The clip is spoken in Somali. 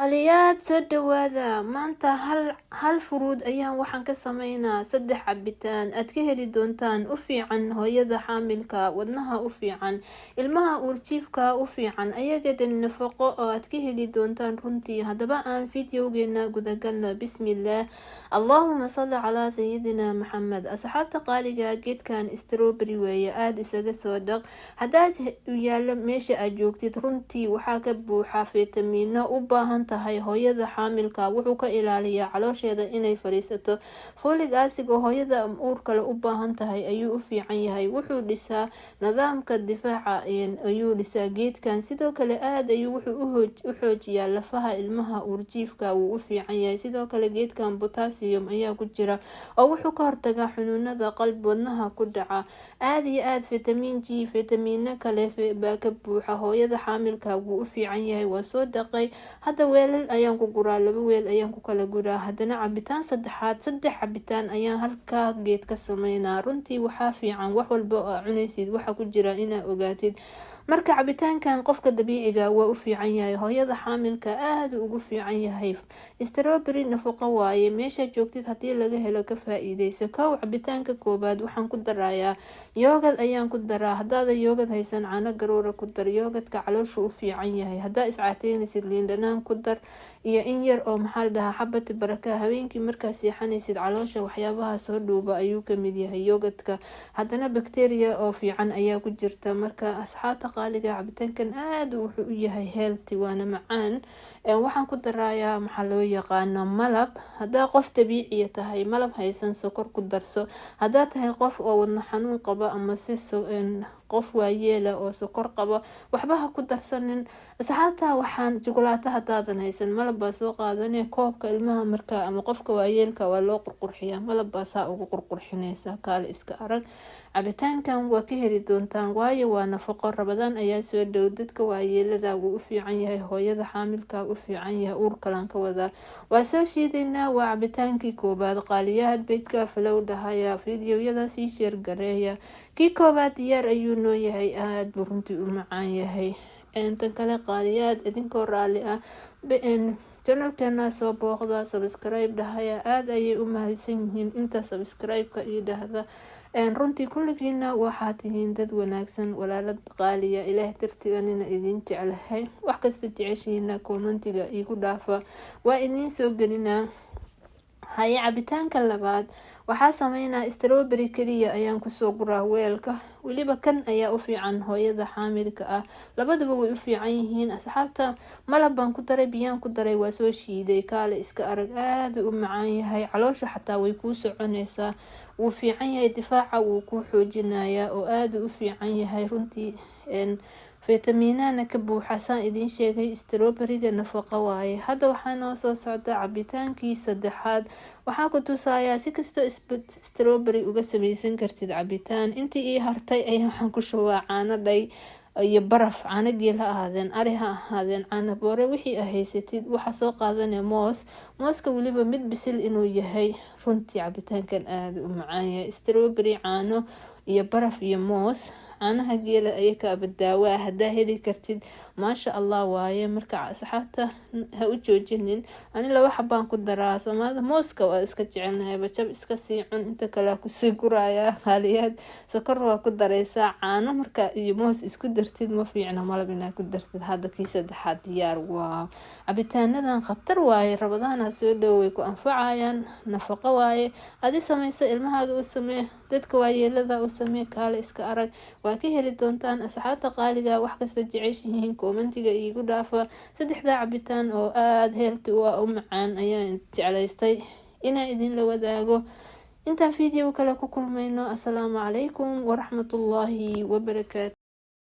Aliyaad soo dhawaada maanta hal furuud ayaan waxaan ka sameynaa 3 cabitaan aad ka heli doontaan u fiican hooyada xaamilka wadnaha u fiican ilmaha uurjiifka u fiican ayaga dhan nafaqo oo aad ka heli doontaan runtii hadaba aan fiidiyogeena gudagalno bismillaah Allahumma salli ala sayyidina Muhammad asxaabta qaaliga geedkan strawberry weeye aad isaga soo dhaq hadaad u yaalo meesha aad joogtid runtii waxaa ka buuxa fitamiino u baahan tahay hooyada xaamilka wuxuu ka ilaaliyaa caloosheeda inay fariisato folic acid oo hooyada uurka u baahan tahay ayuu u fiican yahay wuxuu dhisaa nidaamka difaaca ayuu dhisaa geedkan sidoo kale aad ayuu wuxuu u xoojiyaa lafaha ilmaha uurjiifka uu u fiican yahay sidoo kale geedkan potassium ayaa ku jira oo wuxuu ka hortagaa xanuunada qalbi wadnaha ku dhaca aad iyo aad vitamin G fitamiino kale baa ka buuxa hooyada xaamilka wuu u fiican yahay waa soo dhaqay hadda weelal ayaan ku guraa 2 weel ayaan ku kala guraa hadana cabitaan saddexaad 3 cabitaan ayaan halka geed ka sameynaa runtii waxaa fiican wax walba oo cunaysid waxa ku jira inaad ogaatid marka cabitaankan qofka dabiiciga waa u fiican yahay hooyada xaamilka aad ugu fiican yahay strawberry nafaqo waaye meesha joogtid hadii laga helo ka faa'iideyso koow cabitaanka koobaad waxaan ku darayaa yogurt ayaan ku daraa hadaad yogurt haysan caano garoora ku dar yogurtka caloosha u fiican yahay hadaa iscaateynaysid liin dhanaan ku dar iyo in yar oo maxaa la dhahaa xabati baraka habeenkii markaa seexanaysid caloosha waxyaabaha soo dhuuba ayuu ka mid yahay yogurtka hadana bacteria oo fiican ayaa ku jirta marka asxaabta qaaliga cabitaankan aad wuxuu u yahay healthy waana macaan waxaan ku darayaa maxaa loo yaqaano malab hadaa qof dabiici tahay malab haysan sokor ku darso hadaa tahay qof oo wadna xanuun qaba ama si qof waayeela oo sokor qaba waxba ha ku darsanin asxaabta waxaan chocolate hadaadan haysan malab baa soo qaadanay koobka ilmaha marka ama qofka waayeelka waa loo qurqurxiyaa malab baa saa ugu qurqurxinaysa kaal iska arag cabitaankan waa ka heli doontaan waayo waa nafaqo rabadaan ayaa soo dhow dadka waayeelada wuu u fiican yahay hooyada xaamilka u fiican yahay uur kalan ka wada waa soo shiidaynaa waa cabitaankii koobaad qaaliyaad page-ka follow dhahaya fiidiyowyada sii share gareeya kii koobaad diyaar ayuu noo yahay aad buu runtii u macaan yahay tan kale qaaliyaad idinkoo raali ah channelkeena soo booqda subscribe dhahaya aad ayay u mahadsan yihiin inta subscribe-ka ii dhahda runtii kulligiina waxaad tihiin dad wanaagsan walaalad qaaliya ilaah dartiganina idin jecelahay wax kasta jeceshiina commentiga igu dhaafa waa idin soo gelinaa haya cabitaanka labaad waxaa sameynaa strawberry kaliya ayaan kusoo guraa weelka waliba kan ayaa u fiican hooyada xaamilka ah labaduba way u fiican yihiin asxaabta malab baan ku daray biyaan ku daray waa soo shiiday kaale iska arag aad u macaan yahay caloosha xataa way kuu soconaysaa wuu fiican yahay difaaca wuu ku xoojinayaa oo aad u fiican yahay runtii fitamiinana ka buuxa saan idin sheegay strawberry-ga nafaqo waaye hadda waxaa noo soo socda cabitaankii saddexaad waxaa ku tusayaa si kasta strawberry uga samaysan kartid cabitaan intii ii hartay ayaa waxaan ku shubaa caano dhay iyo baraf caano geel ha ahaadeen ari ha ahaadeen caano boore wixii haysatid waxaa soo qaadanaya mooska waliba mid bisil inuu yahay runtii cabitaankan aad u macaan yahay strawberry caano iyo baraf iyo moos caanaha geela ayaa ka badaawa hadaa heli kartid maasha Allah waaye marka asxaabta ha u joojinin ani 2 xabaan ku daraa Soomaalida mooska waa iska jecelnahay bajab iska sii cun inta kale ku sii guraya qaaliyaad sokor waa ku dareysaa caano marka iyo moos isku dartid ma fiicna malab inaad ku dartid hadda kii saddexaad diyaar waa cabitaanadan khatar waaye rabadaan soo dhowey ku anfacayaan nafaqo waaye adi samaysa ilmahaaga u samee dadka waayeelada u samee kaale iska arag waa ka heli doontaan asxaabta qaaliga wax kasta jeceshihiin commentiga igu dhaafa 3 cabitaan oo aad healthy u macaan ayaan jeclaystay inaan idin la wadaago intaan fiidiyowga kale ku kulmayno assalaamu calaykum waraxmatullaahi wabarakaatu